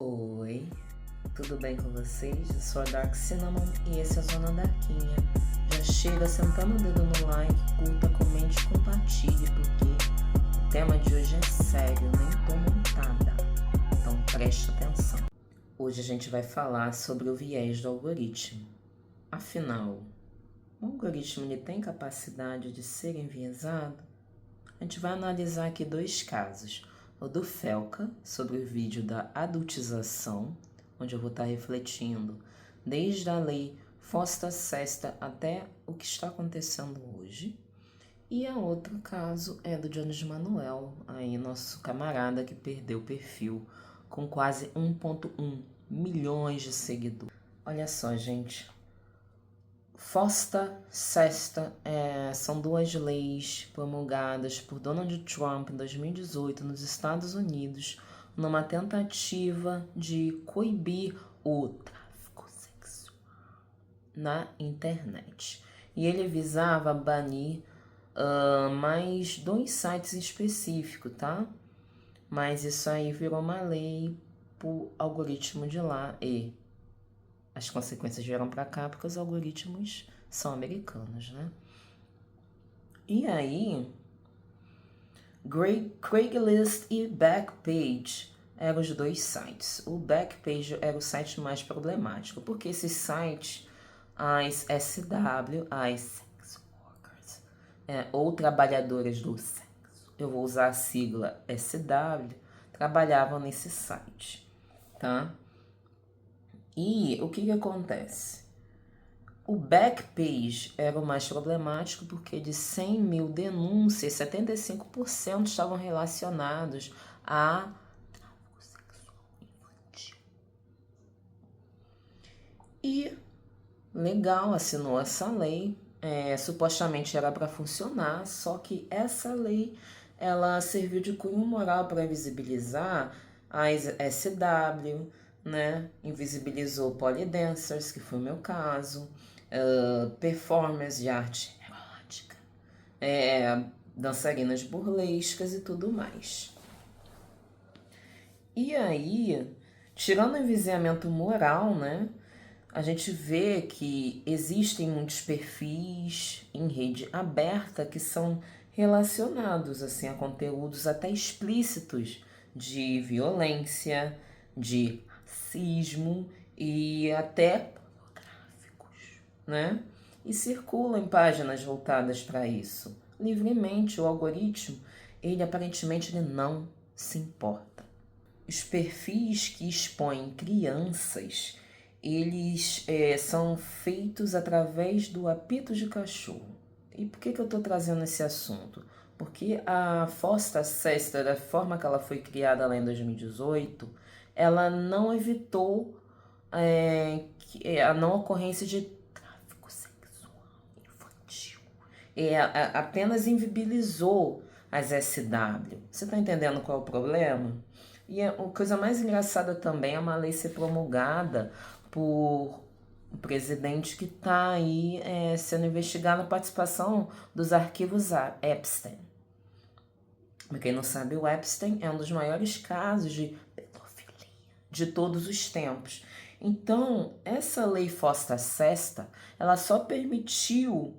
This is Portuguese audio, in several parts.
Oi, tudo bem com vocês? Eu sou a Dark Cinnamon e esse é a Zona Darkinha. Já chega sentando o dedo no like, curta, comente, compartilhe, porque o tema de hoje é sério, nem tô montada. Então preste atenção. Hoje a gente vai falar sobre o viés do algoritmo. Afinal, o algoritmo ele tem capacidade de ser enviesado? A gente vai analisar aqui dois casos. O do Felca, sobre o vídeo da adultização, onde eu vou estar refletindo desde a lei Fosta-Sesta até o que está acontecendo hoje. E a outro caso é do Jones Manuel, aí nosso camarada que perdeu o perfil com quase 1,1 milhões de seguidores. Olha só, gente. Fosta-Sesta são duas leis promulgadas por Donald Trump em 2018 nos Estados Unidos, numa tentativa de coibir o tráfico sexual na internet. E ele visava banir mais dois sites específicos, tá? Mas isso aí virou uma lei por algoritmo de lá e as consequências vieram para cá porque os algoritmos são americanos, né? E aí, Craigslist e Backpage eram os dois sites. O Backpage era o site mais problemático, porque esses sites, as SW, as Sex Workers, ou trabalhadoras do sexo, eu vou usar a sigla SW, trabalhavam nesse site, tá? E o que acontece? O Backpage era o mais problemático porque de 100 mil denúncias, 75% estavam relacionados a tráfico sexual infantil. E legal, assinou essa lei, supostamente era para funcionar, só que essa lei ela serviu de cunho moral para visibilizar as SW, né? Invisibilizou polydancers, que foi o meu caso, performers de arte erótica, dançarinas burlescas e tudo mais. E aí, tirando o envisiamento moral, né? A gente vê que existem muitos perfis em rede aberta que são relacionados assim, a conteúdos até explícitos de violência, de racismo e até pornográficos, né? E circulam em páginas voltadas para isso. Livremente, o algoritmo, ele aparentemente ele não se importa. Os perfis que expõem crianças, eles são feitos através do apito de cachorro. E por que eu estou trazendo esse assunto? Porque a Fosta-Sesta, da forma que ela foi criada lá em 2018, ela não evitou a não ocorrência de tráfico sexual infantil. Apenas invisibilizou as SW. Você está entendendo qual é o problema? E a coisa mais engraçada também é uma lei ser promulgada por um presidente que está aí sendo investigado na participação dos arquivos Epstein. Para quem não sabe, o Epstein é um dos maiores casos de pedofilia de todos os tempos. Então, essa lei Fosta-Sesta, ela só permitiu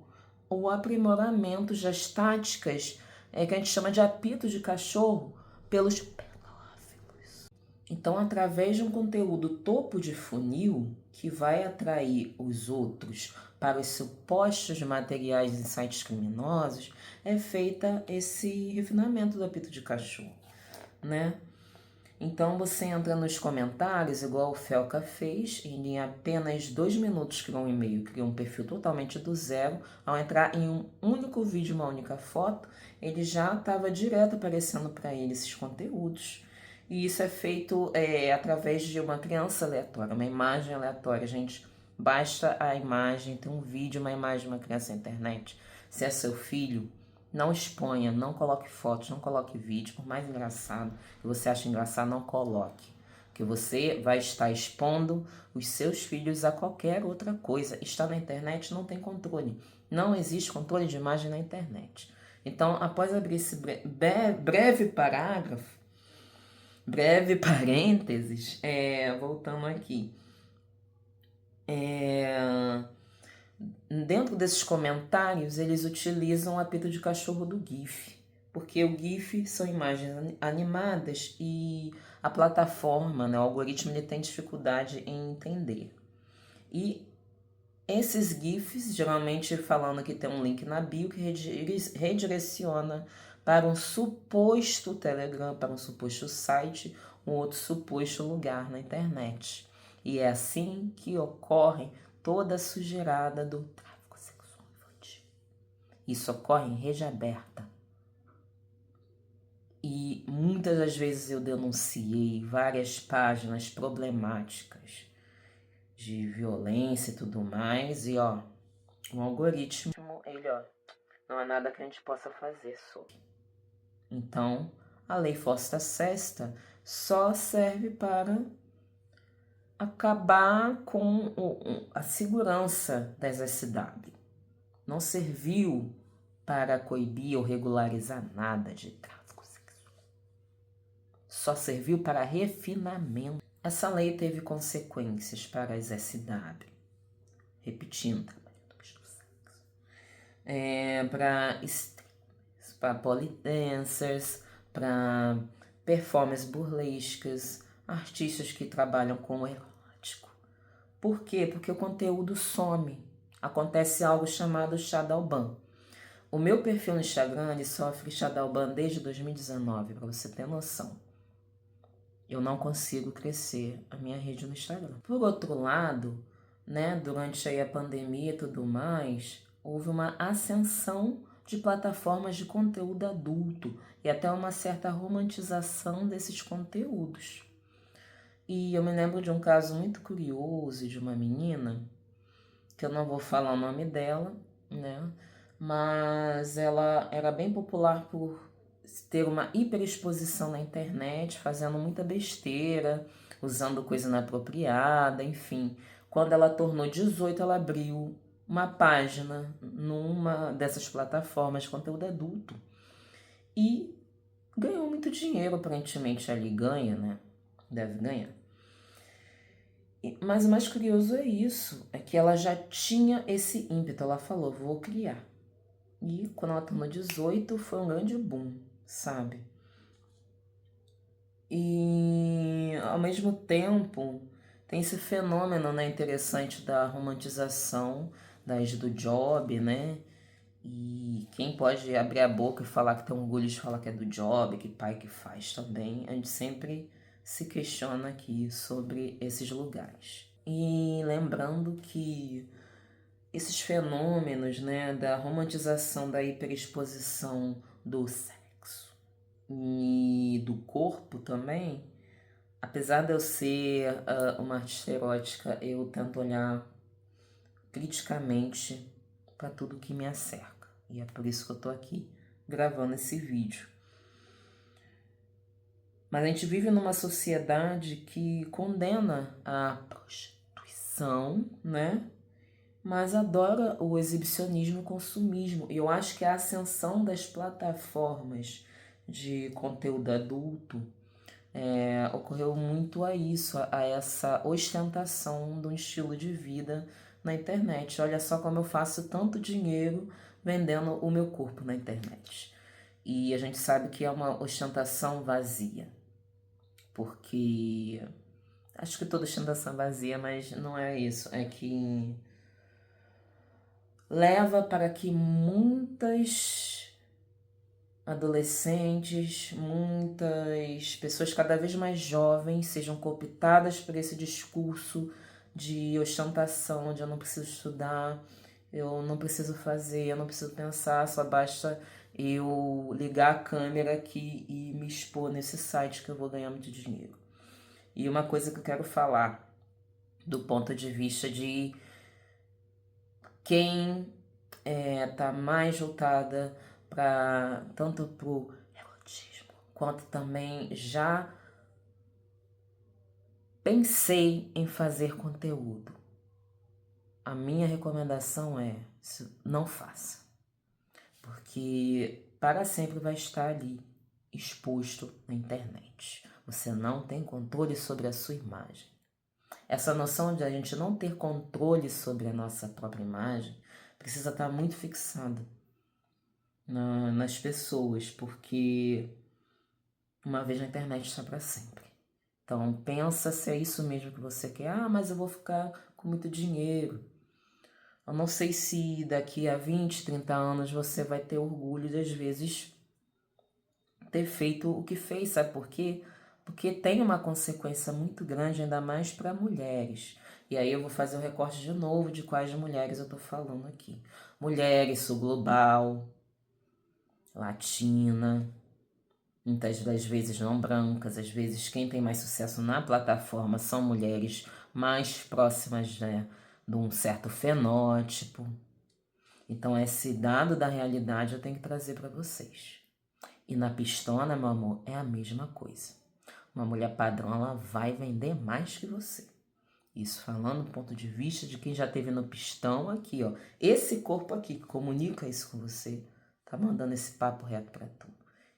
o aprimoramento das táticas que a gente chama de apito de cachorro pelos pedófilos. Então, através de um conteúdo topo de funil que vai atrair os outros para os supostos materiais em sites criminosos, é feita esse refinamento do apito de cachorro, né? Então você entra nos comentários, igual o Felca fez, e em apenas 2 minutos criou um e-mail, criou um perfil totalmente do zero. Ao entrar em um único vídeo, uma única foto, ele já estava direto aparecendo para ele esses conteúdos. E isso é feito através de uma criança aleatória, uma imagem aleatória, gente. Basta a imagem, tem um vídeo, uma imagem de uma criança na internet. Se é seu filho, não exponha, não coloque fotos, não coloque vídeo, por mais engraçado que você acha engraçado, não coloque. Porque você vai estar expondo os seus filhos a qualquer outra coisa. Está na internet, não tem controle. Não existe controle de imagem na internet. Então, após abrir esse breve parágrafo, Breve parênteses, voltando aqui. Dentro desses comentários, eles utilizam o apito de cachorro do GIF, porque o GIF são imagens animadas e a plataforma, né, o algoritmo, ele tem dificuldade em entender. E esses GIFs, geralmente falando que tem um link na bio que redireciona para um suposto Telegram, para um suposto site, um outro suposto lugar na internet. E é assim que ocorre toda a sujeirada do tráfico sexual infantil. Isso ocorre em rede aberta. E muitas das vezes eu denunciei várias páginas problemáticas de violência e tudo mais, e o algoritmo, ele, não há nada que a gente possa fazer sobre. Então, a Lei Fosta Sesta só serve para acabar com a segurança das SW. Não serviu para coibir ou regularizar nada de tráfico sexual. Só serviu para refinamento. Essa lei teve consequências para as SW. Repetindo, trabalhadores do sexo. Para polidancers, para performances burlescas, artistas que trabalham com erótico. Por quê? Porque o conteúdo some. Acontece algo chamado shadow ban. O meu perfil no Instagram, ele sofre shadow ban desde 2019, para você ter noção. Eu não consigo crescer a minha rede no Instagram. Por outro lado, né, durante aí a pandemia e tudo mais, houve uma ascensão de plataformas de conteúdo adulto e até uma certa romantização desses conteúdos. E eu me lembro de um caso muito curioso de uma menina, que eu não vou falar o nome dela, né? Mas ela era bem popular por ter uma hiperexposição na internet, fazendo muita besteira, usando coisa inapropriada, enfim. Quando ela tornou 18, ela abriu uma página numa dessas plataformas de conteúdo adulto e ganhou muito dinheiro, aparentemente ali ganha, né? Deve ganhar. Mas o mais curioso é isso, é que ela já tinha esse ímpeto, ela falou, vou criar. E quando ela tornou 18, foi um grande boom, sabe? E ao mesmo tempo, tem esse fenômeno, né, interessante da romantização das do job, né? E quem pode abrir a boca e falar que tem orgulho de falar que é do job, que pai que faz também, a gente sempre se questiona aqui sobre esses lugares. E lembrando que esses fenômenos, né, da romantização da hiperexposição do sexo e do corpo também, apesar de eu ser uma artista erótica, eu tento olhar criticamente para tudo que me acerca. E é por isso que eu tô aqui gravando esse vídeo. Mas a gente vive numa sociedade que condena a prostituição, né? Mas adora o exibicionismo e o consumismo. E eu acho que a ascensão das plataformas de conteúdo adulto ocorreu muito a isso, a essa ostentação de um estilo de vida na internet. Olha só como eu faço tanto dinheiro vendendo o meu corpo na internet. E a gente sabe que é uma ostentação vazia, porque acho que toda ostentação é vazia, mas não é isso, é que leva para que muitas adolescentes, muitas pessoas cada vez mais jovens sejam cooptadas por esse discurso de ostentação, de eu não preciso estudar, eu não preciso fazer, eu não preciso pensar, só basta eu ligar a câmera aqui e me expor nesse site que eu vou ganhar muito dinheiro. E uma coisa que eu quero falar do ponto de vista de quem tá mais voltada para tanto pro erotismo quanto também já pensei em fazer conteúdo. A minha recomendação é não faça, porque para sempre vai estar ali exposto na internet. Você não tem controle sobre a sua imagem. Essa noção de a gente não ter controle sobre a nossa própria imagem precisa estar muito fixada nas pessoas, porque uma vez na internet está para sempre. Então pensa se é isso mesmo que você quer. Ah, mas eu vou ficar com muito dinheiro. Eu não sei se daqui a 20, 30 anos você vai ter orgulho de, às vezes, ter feito o que fez. Sabe por quê? Porque tem uma consequência muito grande, ainda mais para mulheres. E aí eu vou fazer o recorte de novo de quais mulheres eu estou falando aqui. Mulheres, sul global, latina, muitas das vezes não brancas, às vezes quem tem mais sucesso na plataforma são mulheres mais próximas, né, de um certo fenótipo. Então esse dado da realidade eu tenho que trazer para vocês. E na pistona, meu amor, é a mesma coisa. Uma mulher padrão, ela vai vender mais que você. Isso falando do ponto de vista de quem já teve no pistão aqui, ó. Esse corpo aqui que comunica isso com você, tá mandando esse papo reto para tu.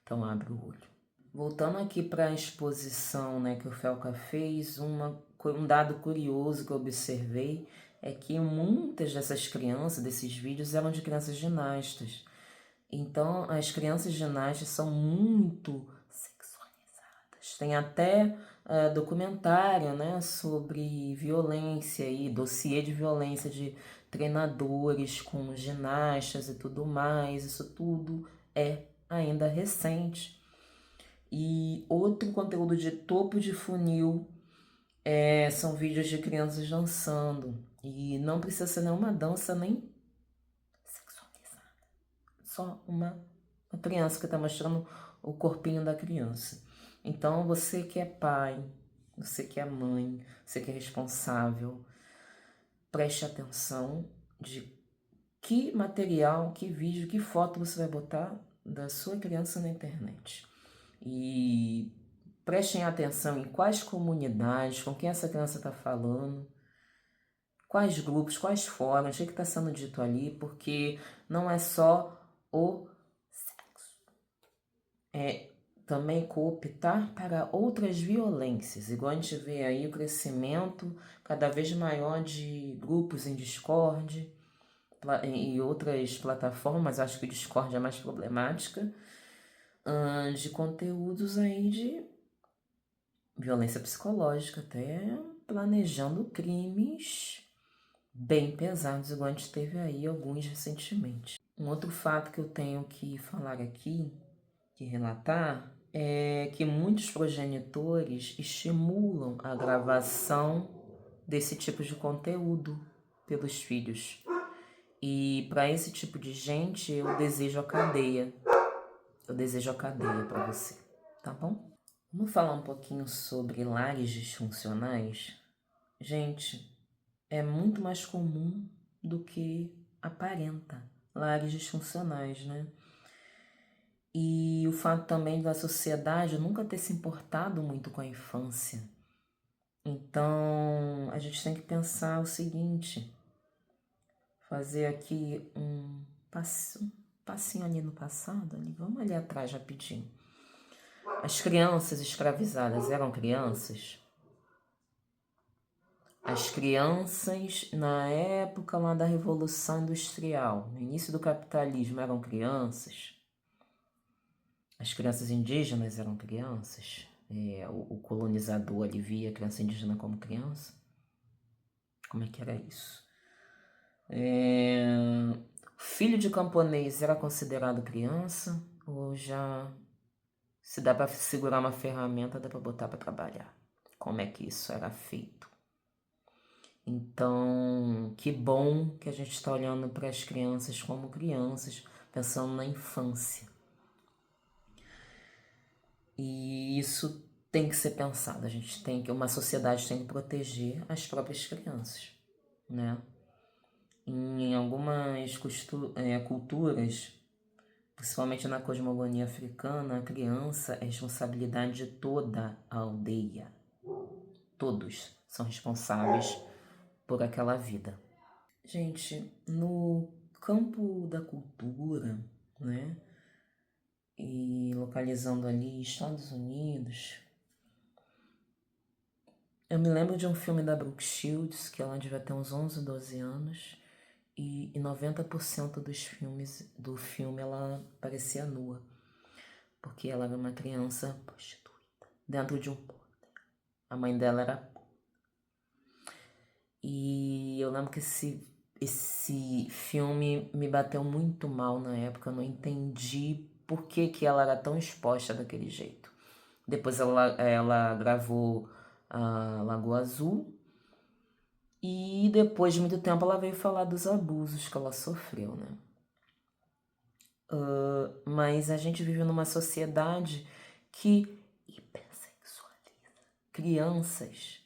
Então abre o olho. Voltando aqui para a exposição, né, que o Felca fez, um dado curioso que eu observei é que muitas dessas crianças, desses vídeos, eram de crianças ginastas. Então, as crianças ginastas são muito sexualizadas. Tem até documentário, né, sobre violência e dossiê de violência de treinadores com ginastas e tudo mais. Isso tudo é ainda recente. E outro conteúdo de topo de funil são vídeos de crianças dançando. E não precisa ser nenhuma dança nem sexualizada. Só uma criança que está mostrando o corpinho da criança. Então, você que é pai, você que é mãe, você que é responsável, preste atenção de que material, que vídeo, que foto você vai botar da sua criança na internet. E prestem atenção em quais comunidades, com quem essa criança está falando, quais grupos, quais fóruns, o que está sendo dito ali, porque não é só o sexo. É também cooptar para outras violências, igual a gente vê aí o crescimento cada vez maior de grupos em Discord e outras plataformas, acho que o Discord é mais problemática, de conteúdos aí de violência psicológica, até planejando crimes bem pesados, igual a gente teve aí alguns recentemente. Um outro fato que eu tenho que falar aqui, que relatar, é que muitos progenitores estimulam a gravação desse tipo de conteúdo pelos filhos. E para esse tipo de gente, eu desejo a cadeia. Eu desejo a cadeia para você, tá bom? Vamos falar um pouquinho sobre lares disfuncionais? Gente, é muito mais comum do que aparenta lares disfuncionais, né? E o fato também da sociedade nunca ter se importado muito com a infância. Então, a gente tem que pensar o seguinte, fazer aqui um passinho ali no passado, ali, vamos ali atrás rapidinho. As crianças escravizadas eram crianças? As crianças, na época lá da Revolução Industrial, no início do capitalismo, eram crianças? As crianças indígenas eram crianças? O colonizador ali via a criança indígena como criança? Como é que era isso? Filho de camponês era considerado criança? Ou já se dá para segurar uma ferramenta, dá para botar para trabalhar? Como é que isso era feito? Então, que bom que a gente está olhando para as crianças como crianças, pensando na infância. E isso tem que ser pensado. Uma sociedade tem que proteger as próprias crianças, né? Em algumas culturas, principalmente na cosmogonia africana, a criança é responsabilidade de toda a aldeia. Todos são responsáveis por aquela vida. Gente, no campo da cultura, né, e localizando ali Estados Unidos, Eu me lembro de um filme da Brooke Shields, que ela devia ter uns 11, 12 anos, e 90% do filme ela parecia nua, porque ela era uma criança prostituída, dentro de um porto. A mãe dela era. E eu lembro que esse filme me bateu muito mal na época, eu não entendi por que ela era tão exposta daquele jeito. Depois ela gravou a Lagoa Azul e depois de muito tempo ela veio falar dos abusos que ela sofreu, né? Mas a gente vive numa sociedade que hipersexualiza crianças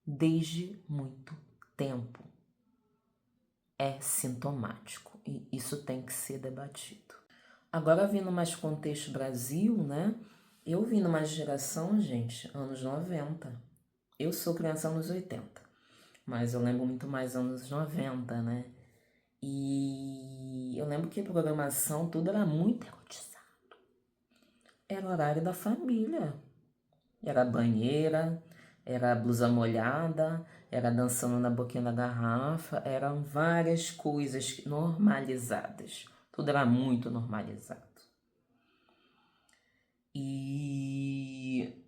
desde muito tempo. É sintomático e isso tem que ser debatido. Agora, vindo mais contexto Brasil, né? Eu vim numa geração, gente, anos 90. Eu sou criança anos 80, mas eu lembro muito mais anos 90, né? E eu lembro que a programação, tudo era muito erotizado. Era o horário da família. Era banheira, era blusa molhada, era dançando na boquinha da garrafa, eram várias coisas normalizadas. Tudo era muito normalizado. E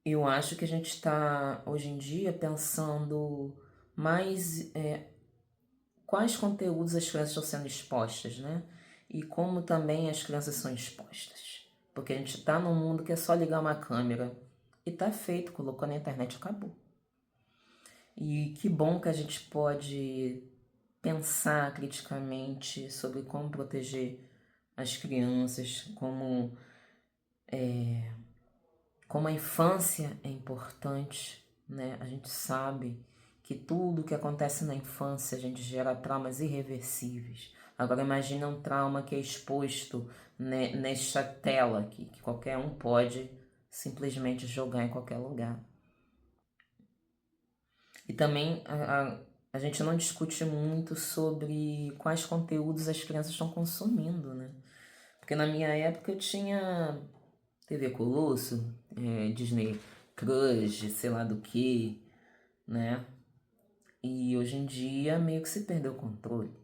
eu acho que a gente está, hoje em dia, pensando mais quais conteúdos as crianças estão sendo expostas, né? E como também as crianças são expostas. Porque a gente está num mundo que é só ligar uma câmera e tá feito, colocou na internet e acabou. E que bom que a gente pode pensar criticamente sobre como proteger as crianças, como a infância é importante, né? A gente sabe que tudo que acontece na infância a gente gera traumas irreversíveis. Agora imagine um trauma que é exposto, né, nesta tela aqui, que qualquer um pode simplesmente jogar em qualquer lugar. E também a gente não discute muito sobre quais conteúdos as crianças estão consumindo, né? Porque na minha época eu tinha TV Colosso, Disney Crush, sei lá do que, né? E hoje em dia meio que se perdeu o controle.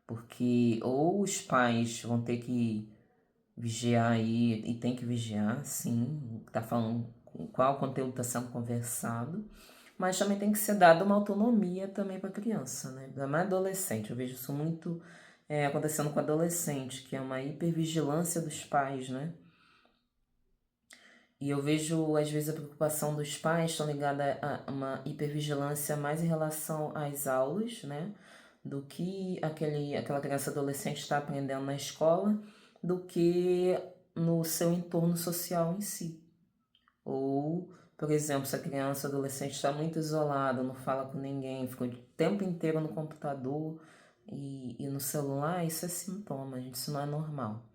Porque ou os pais vão ter que vigiar aí, e tem que vigiar, sim, tá falando qual conteúdo está sendo conversado, mas também tem que ser dada uma autonomia também para a criança, né? Ainda mais adolescente. Eu vejo isso muito acontecendo com adolescente, que é uma hipervigilância dos pais, né? E eu vejo, às vezes, a preocupação dos pais está ligada a uma hipervigilância mais em relação às aulas, né? Do que aquela criança adolescente está aprendendo na escola, do que no seu entorno social em si. Ou, por exemplo, se a criança ou adolescente está muito isolada, não fala com ninguém, fica o tempo inteiro no computador e no celular, isso é sintoma, gente, isso não é normal.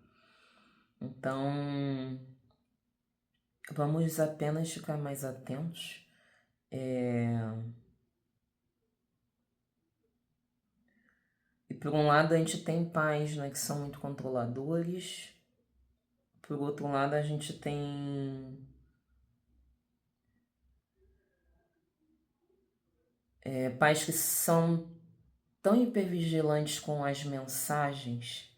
Então, vamos apenas ficar mais atentos. E por um lado a gente tem pais, né, que são muito controladores. Por outro lado a gente tem pais que são tão hipervigilantes com as mensagens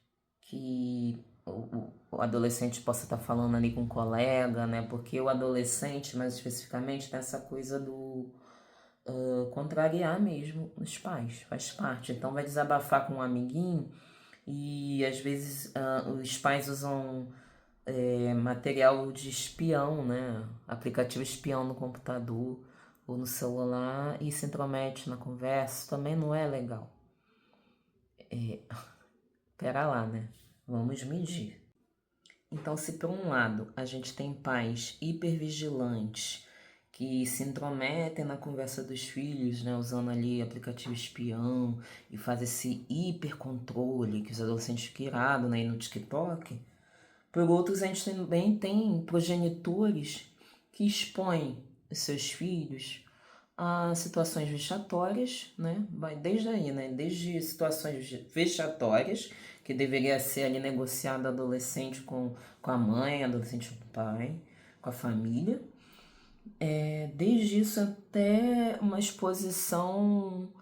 que o adolescente possa estar falando ali com um colega, né? Porque o adolescente, mais especificamente, tem essa coisa do contrariar mesmo os pais, faz parte. Então vai desabafar com um amiguinho e às vezes os pais usam material de espião, né? Aplicativo espião no computador ou no celular e se intromete na conversa, também não é legal. Pera lá, né? Vamos medir. Então, se por um lado a gente tem pais hipervigilantes que se intrometem na conversa dos filhos, né, usando ali aplicativo espião e faz esse hipercontrole que os adolescentes ficam irados, né, no TikTok, por outros a gente também tem progenitores que expõem os seus filhos a situações vexatórias, né? Vai desde aí, né? Desde situações vexatórias, que deveria ser ali negociado adolescente com a mãe, adolescente com o pai, com a família, Desde isso até uma exposição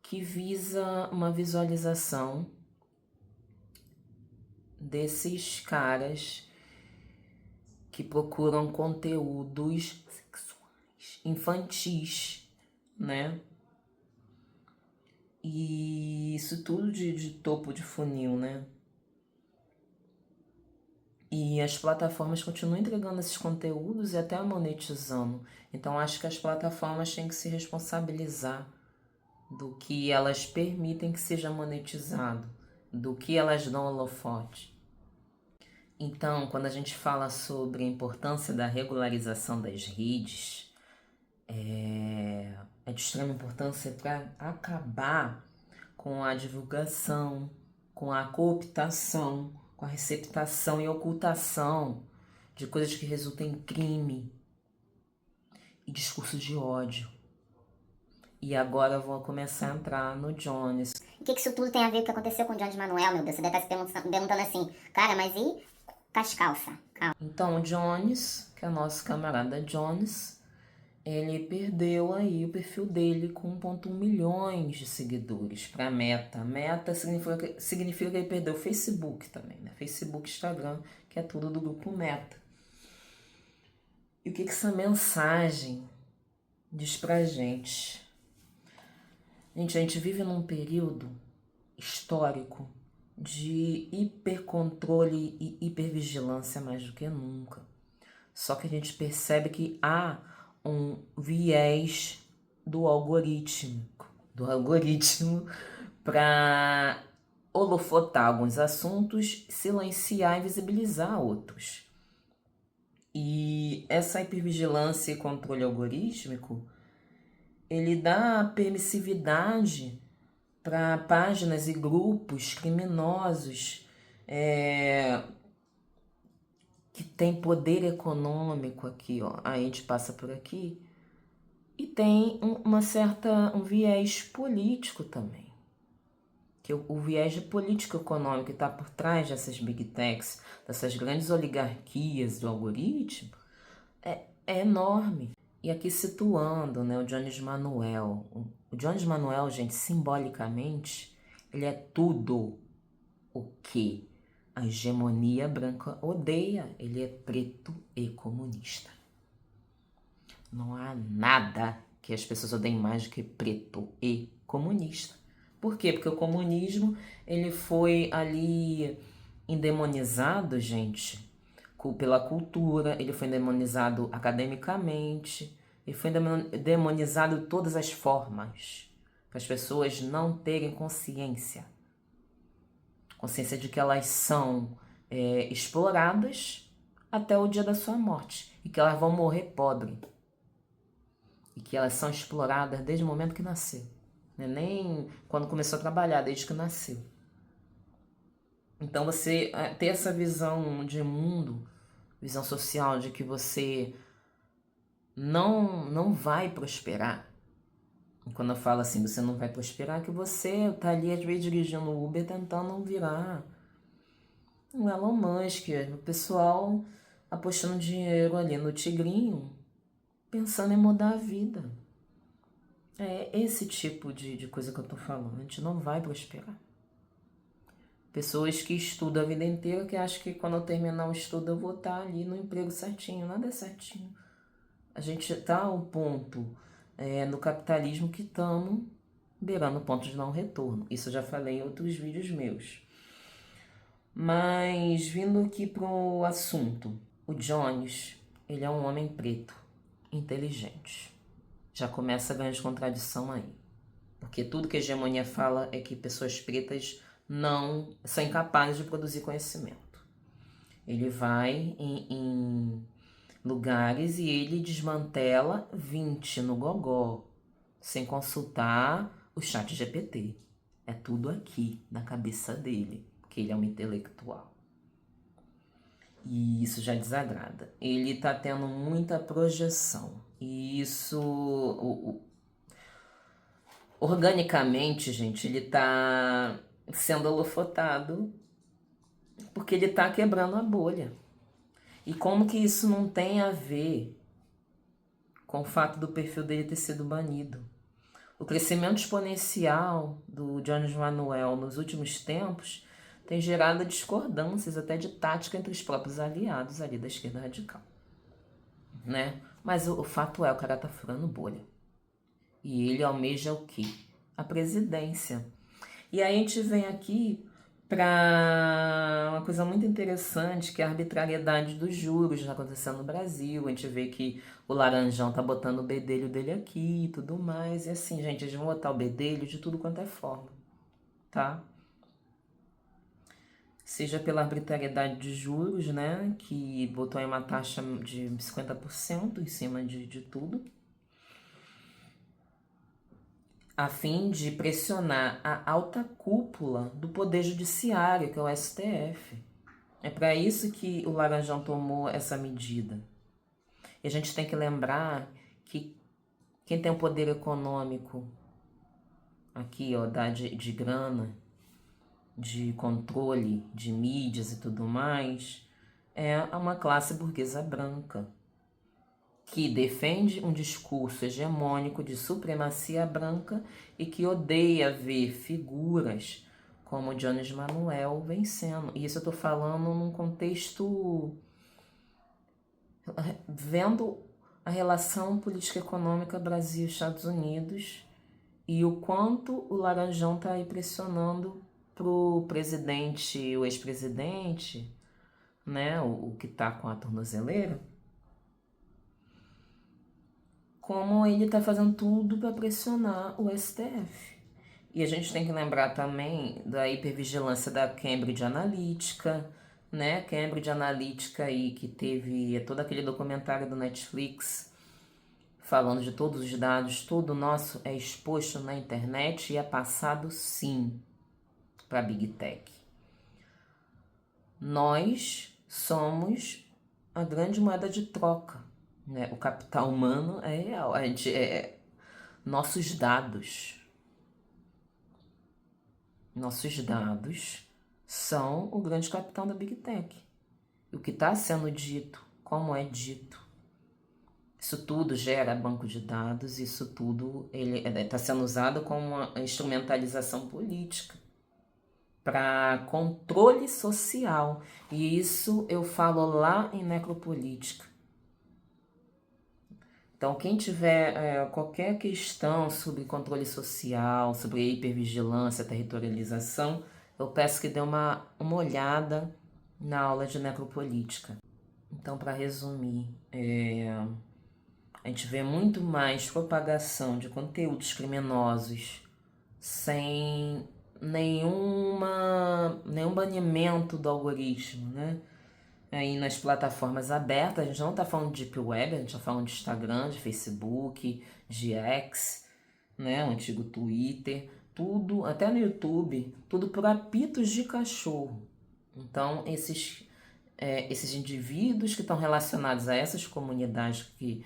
que visa uma visualização desses caras que procuram conteúdos sexuais, infantis, né? E isso tudo de topo de funil, né? E as plataformas continuam entregando esses conteúdos e até monetizando. Então acho que as plataformas têm que se responsabilizar do que elas permitem que seja monetizado, do que elas dão holofote. Então, quando a gente fala sobre a importância da regularização das redes, é de extrema importância para acabar com a divulgação, com a cooptação, com a receptação e ocultação de coisas que resultam em crime e discurso de ódio. E agora eu vou começar a entrar no Jones. O que isso tudo tem a ver com o que aconteceu com o Jones Manuel, meu Deus? Você deve estar se perguntando assim, cara, mas e com as calças? Então o Jones, que é nosso camarada Jones, ele perdeu aí o perfil dele com 1,1 milhões de seguidores para Meta. Meta significa que ele perdeu o Facebook também, né? Facebook, Instagram, que é tudo do grupo Meta. E o que essa mensagem diz pra gente? Gente, a gente vive num período histórico de hipercontrole e hipervigilância mais do que nunca. Só que a gente percebe que há um viés do algoritmo para holofotar alguns assuntos, silenciar e visibilizar outros. E essa hipervigilância e controle algorítmico, ele dá permissividade para páginas e grupos criminosos que tem poder econômico aqui, ó. A gente passa por aqui e tem um viés político também. Que o viés político-econômico que está por trás dessas big techs, dessas grandes oligarquias do algoritmo, é enorme. E aqui situando, né, o Jones Manuel. O Jones Manuel, gente, simbolicamente, ele é tudo o que a hegemonia branca odeia. Ele é preto e comunista. Não há nada que as pessoas odeiem mais do que preto e comunista. Por quê? Porque o comunismo, ele foi ali endemonizado, gente, pela cultura, ele foi demonizado academicamente, ele foi demonizado de todas as formas, para as pessoas não terem consciência de que elas são exploradas até o dia da sua morte e que elas vão morrer pobre e que elas são exploradas desde o momento que nasceu, né? Nem quando começou a trabalhar, desde que nasceu. Então você ter essa visão de mundo, visão social de que você não vai prosperar. E quando eu falo assim, você não vai prosperar, que você tá ali às vezes dirigindo o Uber tentando virar um Elon Musk, o pessoal apostando dinheiro ali no tigrinho, pensando em mudar a vida. É esse tipo de coisa que eu tô falando. A gente não vai prosperar. Pessoas que estudam a vida inteira, que acham que quando eu terminar o estudo eu vou estar ali no emprego certinho. Nada é certinho. A gente está ao ponto no capitalismo que estamos beirando ponto de não retorno. Isso eu já falei em outros vídeos meus. Mas vindo aqui pro assunto, o Jones, ele é um homem preto, inteligente. Já começa a grande contradição aí. Porque tudo que a hegemonia fala é que pessoas pretas não são incapazes de produzir conhecimento. Ele vai em lugares e ele desmantela 20 no gogó, sem consultar o chat GPT. É tudo aqui, na cabeça dele, porque ele é um intelectual. E isso já desagrada. Ele tá tendo muita projeção. E isso, organicamente, gente, ele tá sendo holofotado porque ele tá quebrando a bolha. E como que isso não tem a ver com o fato do perfil dele ter sido banido. O crescimento exponencial do Jones Manuel nos últimos tempos tem gerado discordâncias até de tática entre os próprios aliados ali da esquerda radical, né? Mas o fato é, o cara tá furando bolha. E ele almeja o quê? A presidência. E aí a gente vem aqui para uma coisa muito interessante, que é a arbitrariedade dos juros que está acontecendo no Brasil. A gente vê que o Laranjão tá botando o bedelho dele aqui e tudo mais. E assim, gente, eles vão botar o bedelho de tudo quanto é forma, tá? Seja pela arbitrariedade de juros, né, que botou aí uma taxa de 50% em cima de tudo, a fim de pressionar a alta cúpula do Poder Judiciário, que é o STF. É para isso que o Laranjão tomou essa medida. E a gente tem que lembrar que quem tem o poder econômico aqui, ó, de grana, de controle de mídias e tudo mais, é uma classe burguesa branca, que defende um discurso hegemônico de supremacia branca e que odeia ver figuras como Jones Manuel vencendo. E isso eu tô falando num contexto vendo a relação política econômica Brasil-Estados Unidos e o quanto o Laranjão tá aí pressionando pro presidente, o ex-presidente, né, o que tá com a tornozeleira, como ele tá fazendo tudo para pressionar o STF. E a gente tem que lembrar também da hipervigilância da Cambridge Analytica, né? Cambridge Analytica aí que teve todo aquele documentário do Netflix falando de todos os dados, tudo nosso é exposto na internet e é passado sim para Big Tech. Nós somos a grande moeda de troca, né? O capital humano é real, a gente nossos dados são o grande capital da Big Tech. O que está sendo dito, como é dito, isso tudo gera banco de dados, isso tudo está sendo usado como uma instrumentalização política para controle social. E isso eu falo lá em Necropolítica. Então, quem tiver qualquer questão sobre controle social, sobre hipervigilância, territorialização, eu peço que dê uma olhada na aula de Necropolítica. Então, para resumir, a gente vê muito mais propagação de conteúdos criminosos sem nenhum banimento do algoritmo, né? Aí nas plataformas abertas, a gente não está falando de Deep Web, a gente está falando de Instagram, de Facebook, de X, né? O antigo Twitter, tudo, até no YouTube, tudo por apitos de cachorro. Então, esses indivíduos que estão relacionados a essas comunidades que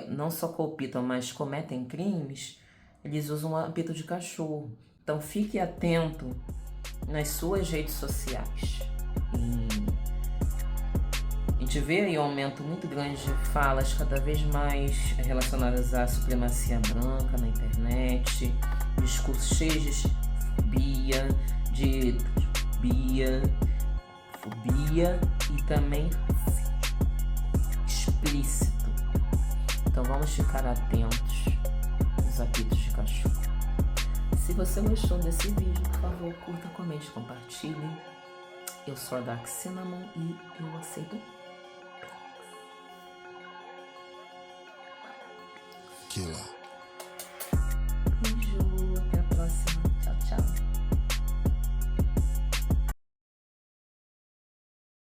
não só cooptam, mas cometem crimes, eles usam um apito de cachorro. Então fique atento nas suas redes sociais. A gente vê aí um aumento muito grande de falas cada vez mais relacionadas à supremacia branca na internet, discursos cheios de fobia e também explícito. Então vamos ficar atentos nos apitos de cachorro. Se você gostou desse vídeo, por favor, curta, comente, compartilhe. Eu sou a Dark Cinnamon e eu aceito. Killer.